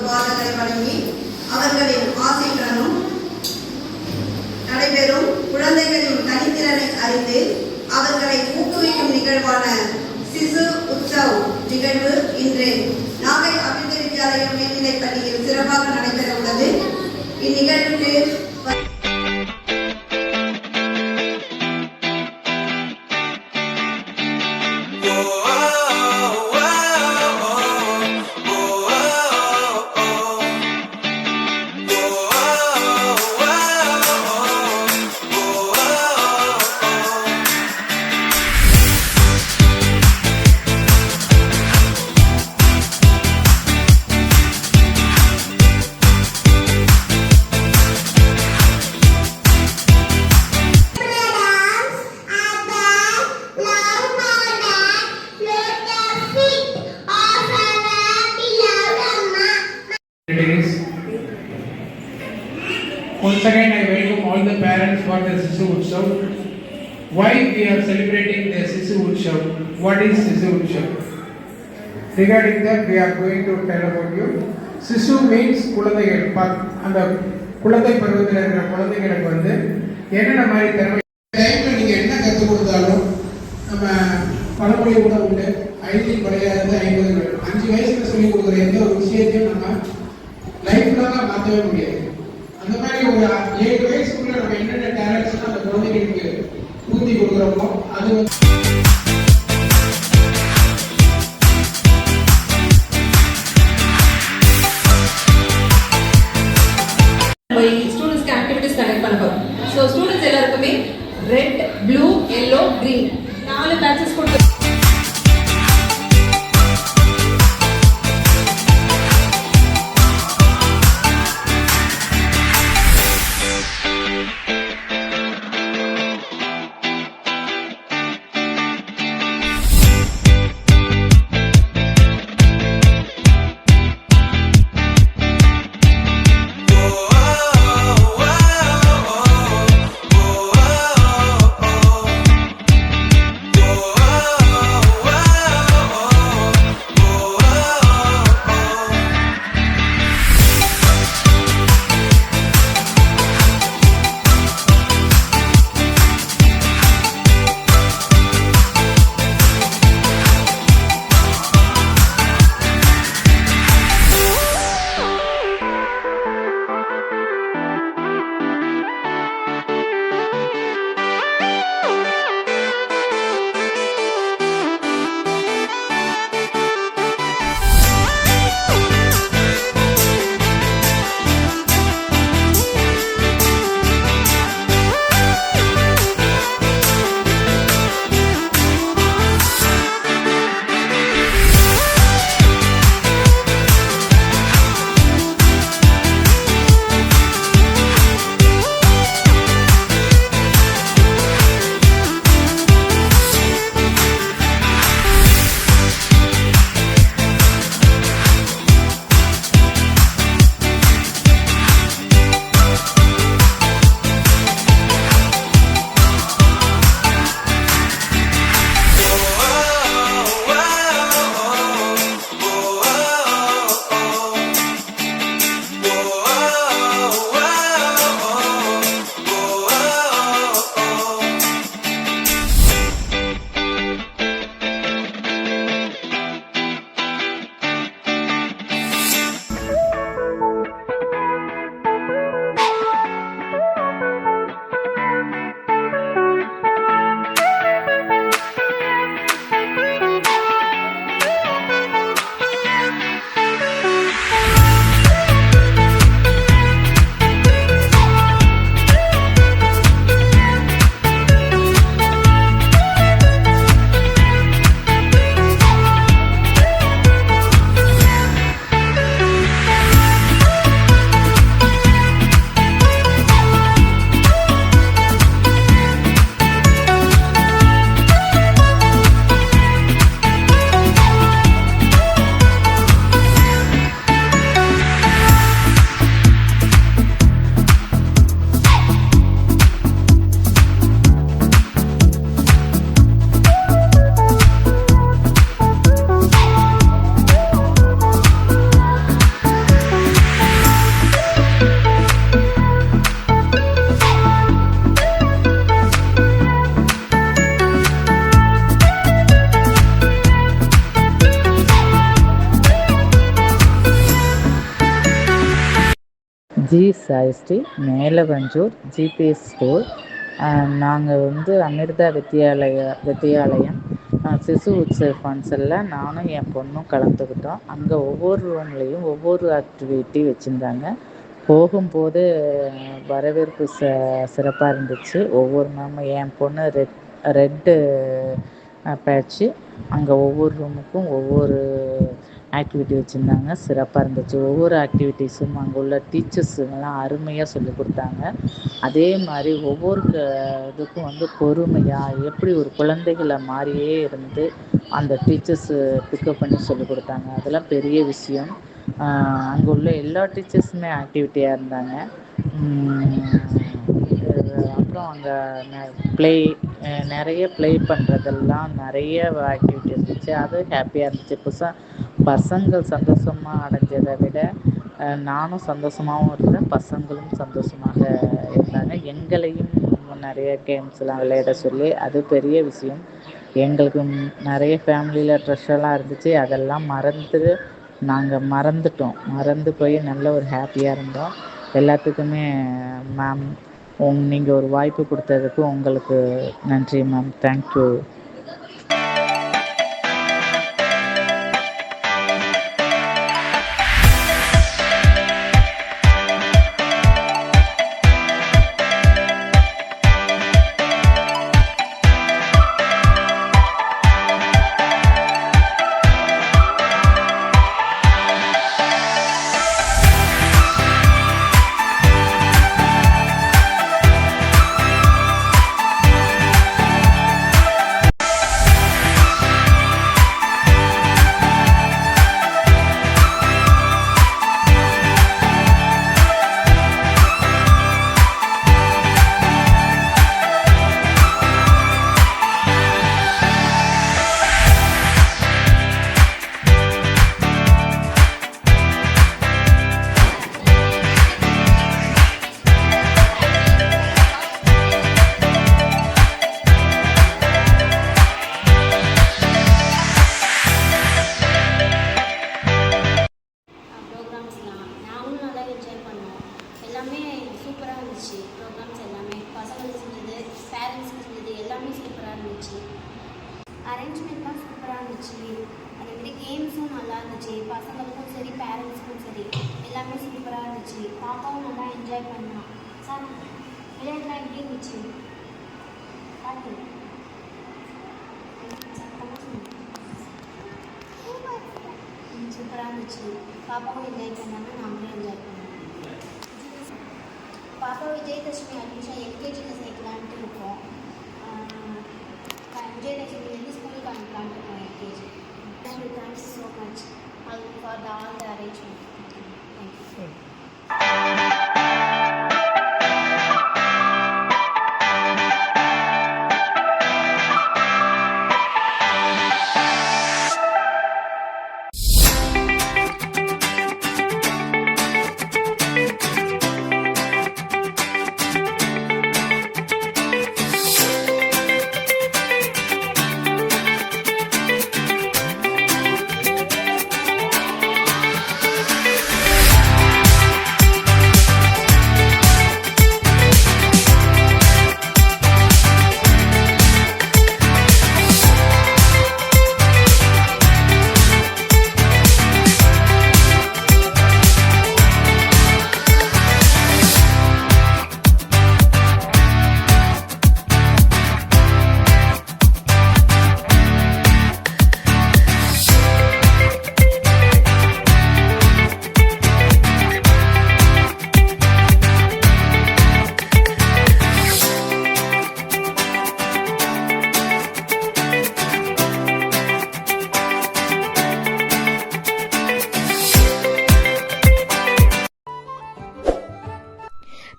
பாதங்களை வழங்கி அவர்களின் ஆசையுடனும் நடைபெறும் குழந்தைகளின் தனித்திறனை அறிந்து அவர்களை ஊக்குவிக்கும் நிகழ்வான சிசு உற்சவ் நிகழ்வு இன்று நாகை அபிவிருத்தி வித்யாலய மேல்நிலைப் பள்ளியில் சிறப்பாக நடைபெற உள்ளது. இந்நிகழ்வுக்கு once again, I welcome all the parents for the Sisu Utsav. Why we are celebrating the Sisu Utsav? What is Sisu Utsav? Regarding that, we are going to tell about you. Sisu means குழந்தைகள். அந்த குழந்தை பருவத்தில் இருக்கிற குழந்தைகளுக்கு வந்து என்னென்ன மாதிரி திறமை டைம்ல நீங்க என்ன கற்றுக் கொடுத்தாலும் நம்ம பழமொழி கூட உண்டு, 5 கிடையாது 50 வேணும். 5 வயசுல சொல்லிக் கொடுக்குற எந்த ஒரு விஷயத்தையும் நம்ம லைஃப்ல தான் மாற்றவே முடியாது. அந்த மாதிரி ஒரு 7 வயசுக்குள்ள நம்ம என்னென்ன டேலண்ட்ஸ் அந்த குழந்தைகளுக்கு ஊத்தி கொடுக்குறோமோ அது வந்து ஸ்டூடெண்ட்ஸ்க்கு ஆக்டிவிட்டிஸ் கனெக்ட் பண்ண போறோம். ஸோ ஸ்டூடெண்ட்ஸ் எல்லாருக்குமே red, blue, yellow, green 4 patches கொடுத்து ஜி சாய்ஸ்ரீ, மேலவஞ்சூர், ஜிபிஎஸ் ஸ்கூல். நாங்கள் வந்து அமிர்தா வித்யாலயம் சிசு உற்சவ் ஃபங்க்ஷனில் நானும் என் பொண்ணும் கலந்துக்கிட்டோம். அங்கே ஒவ்வொரு ரூம்லேயும் ஒவ்வொரு ஆக்டிவிட்டி வச்சுருந்தாங்க. போகும்போது வரவேற்பு சிறப்பாக இருந்துச்சு. ஒவ்வொரு மேமும் என் பொண்ணு ரெட்டு பேட்ச்சு அங்கே ஒவ்வொரு ரூமுக்கும் ஒவ்வொரு ஆக்டிவிட்டி வச்சுருந்தாங்க. சிறப்பாக இருந்துச்சு. ஒவ்வொரு ஆக்டிவிட்டீஸும் அங்கே உள்ள டீச்சர்ஸுங்கெல்லாம் அருமையாக சொல்லிக் கொடுத்தாங்க. அதே மாதிரி ஒவ்வொரு இதுக்கும் வந்து பொறுமையாக எப்படி ஒரு குழந்தைகளை மாதிரியே இருந்து அந்த டீச்சர்ஸு பிக்கப் பண்ணி சொல்லிக் கொடுத்தாங்க. அதெல்லாம் பெரிய விஷயம். அங்கே உள்ள எல்லா டீச்சர்ஸுமே ஆக்டிவிட்டியாக இருந்தாங்க. அப்புறம் அங்கே நிறைய ப்ளே பண்ணுறதெல்லாம் நிறைய ஆக்டிவிட்டி இருந்துச்சு. அது ஹாப்பியாக இருந்துச்சு. பசங்கள் சந்தோஷமாக அடைஞ்சதை விட நானும் சந்தோஷமாகவும் இருந்தேன், பசங்களும் சந்தோஷமாக இருந்தாங்க. எங்களையும் நிறைய கேம்ஸ்லாம் விளையாட சொல்லி அது பெரிய விஷயம். எங்களுக்கு நிறைய ஃபேமிலியில் ட்ரெஸ்ஸெல்லாம் இருந்துச்சு. அதெல்லாம் நாங்கள் மறந்து போய் நல்ல ஒரு ஹாப்பியாக இருந்தோம். எல்லாத்துக்குமே மேம் நீங்கள் ஒரு வாய்ப்பு கொடுத்ததுக்கு உங்களுக்கு நன்றி மேம். தேங்க்யூ. சூப்பராக இருந்துச்சு. ப்ரோக்ராம்ஸ் எல்லாமே பசங்களுக்கு செஞ்சது, பேரண்ட்ஸ்க்கு செஞ்சது எல்லாமே சூப்பராக இருந்துச்சு. அரேஞ்ச்மெண்ட்லாம் சூப்பராக இருந்துச்சு. அதேமாதிரி கேம்ஸும் நல்லா இருந்துச்சு. பசங்களுக்கும் சரி பேரண்ட்ஸ்க்கும் சரி எல்லாமே சூப்பராக இருந்துச்சு. பாப்பாவும் நல்லா என்ஜாய் பண்ணான். சார் விளையாட்டுலாம் எப்படி இருந்துச்சு? பார்த்து சூப்பராக இருந்துச்சு. பாப்பாவும் என்ஜாய் பண்ணாங்க, நாங்களும் என்ஜாய் பண்ணோம். பாப்பா விஜயதசமி அட்மிஷன் எல்கேஜியில் சேர்க்கலான்ட்டு இருக்கோம். விஜயதசமிலேருந்து ஸ்கூலுக்கு அனுப்பலான்ட்டு இருக்கோம் LKG. Thanks so much for all the arrangement. Thank you.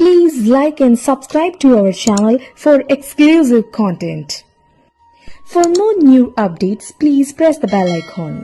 Please like and subscribe to our channel for exclusive content. For more new updates, please press the bell icon.